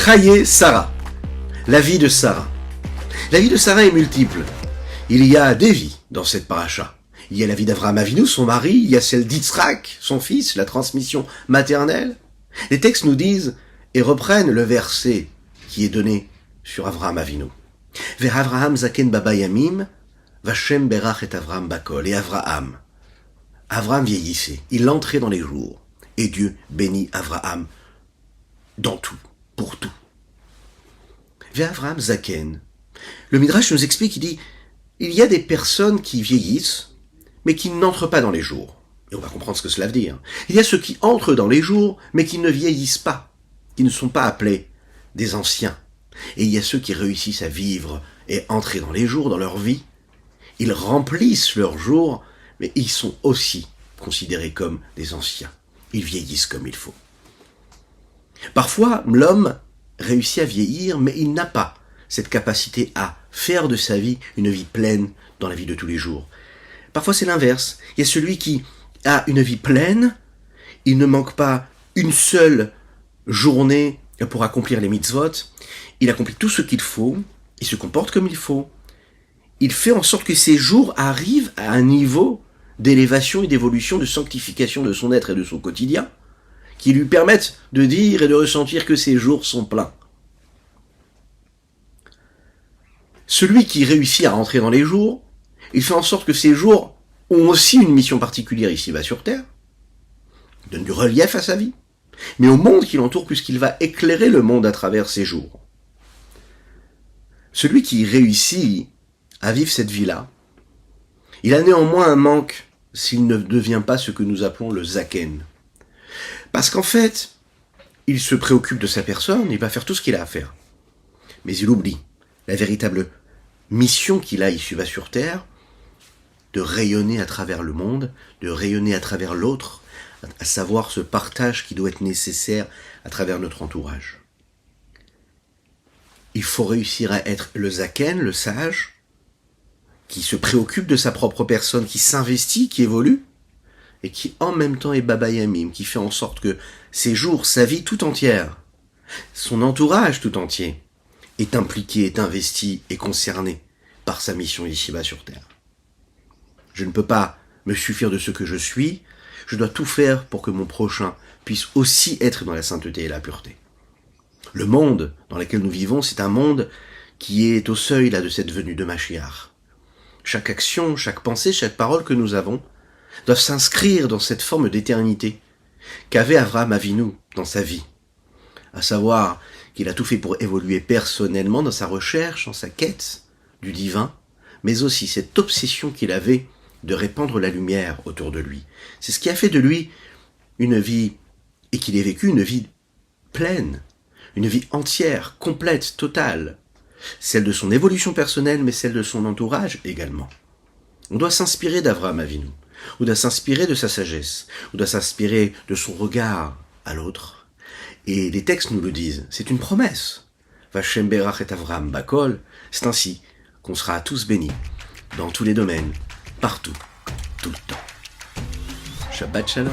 Chaye Sarah, la vie de Sarah. La vie de Sarah est multiple. Il y a des vies dans cette paracha. Il y a la vie d'Avraham Avinu, son mari, il y a celle d'Yitzhak, son fils, la transmission maternelle. Les textes nous disent et reprennent le verset qui est donné sur Avraham Avinu. Vers Avraham zaken baba yamim, Vashem berach et Avraham bakol. Et Avraham vieillissait, il entrait dans les jours. Et Dieu bénit Avraham dans tout, pour tout. Vers Avraham zaken. Le Midrash nous explique, il dit, il y a des personnes qui vieillissent, mais qui n'entrent pas dans les jours. Et on va comprendre ce que cela veut dire. Il y a ceux qui entrent dans les jours, mais qui ne vieillissent pas, qui ne sont pas appelés des anciens. Et il y a ceux qui réussissent à vivre et entrer dans les jours, dans leur vie. Ils remplissent leurs jours, mais ils sont aussi considérés comme des anciens. Ils vieillissent comme il faut. Parfois, l'homme réussit à vieillir, mais il n'a pas cette capacité à faire de sa vie une vie pleine dans la vie de tous les jours. Parfois, c'est l'inverse. Il y a celui qui a une vie pleine, il ne manque pas une seule journée pour accomplir les mitzvot, il accomplit tout ce qu'il faut, il se comporte comme il faut, il fait en sorte que ses jours arrivent à un niveau d'élévation et d'évolution, de sanctification de son être et de son quotidien, qui lui permettent de dire et de ressentir que ses jours sont pleins. Celui qui réussit à rentrer dans les jours, il fait en sorte que ces jours ont aussi une mission particulière ici-bas sur Terre, donne du relief à sa vie, mais au monde qui l'entoure puisqu'il va éclairer le monde à travers ces jours. Celui qui réussit à vivre cette vie-là, il a néanmoins un manque s'il ne devient pas ce que nous appelons le zaken. Parce qu'en fait, il se préoccupe de sa personne, il va faire tout ce qu'il a à faire. Mais il oublie la véritable mission qu'il a ici-bas sur Terre, de rayonner à travers le monde, de rayonner à travers l'autre, à savoir ce partage qui doit être nécessaire à travers notre entourage. Il faut réussir à être le zaken, le sage, qui se préoccupe de sa propre personne, qui s'investit, qui évolue, et qui en même temps est Baba Yamim, qui fait en sorte que ses jours, sa vie tout entière, son entourage tout entier, est impliqué, est investi, est concerné par sa mission ici-bas sur Terre. Je ne peux pas me suffire de ce que je suis, je dois tout faire pour que mon prochain puisse aussi être dans la sainteté et la pureté. Le monde dans lequel nous vivons, c'est un monde qui est au seuil là de cette venue de Mashiach. Chaque action, chaque pensée, chaque parole que nous avons doivent s'inscrire dans cette forme d'éternité qu'avait Avraham Avinu dans sa vie. À savoir qu'il a tout fait pour évoluer personnellement dans sa recherche, dans sa quête du divin, mais aussi cette obsession qu'il avait de répandre la lumière autour de lui. C'est ce qui a fait de lui une vie, et qu'il ait vécu une vie pleine, une vie entière, complète, totale, celle de son évolution personnelle, mais celle de son entourage également. On doit s'inspirer d'Avraham Avinu, on doit s'inspirer de sa sagesse, on doit s'inspirer de son regard à l'autre. Et les textes nous le disent, c'est une promesse. Vashem berach et Avraham bakol, c'est ainsi qu'on sera tous bénis, dans tous les domaines, partout, tout le temps. Shabbat Shalom.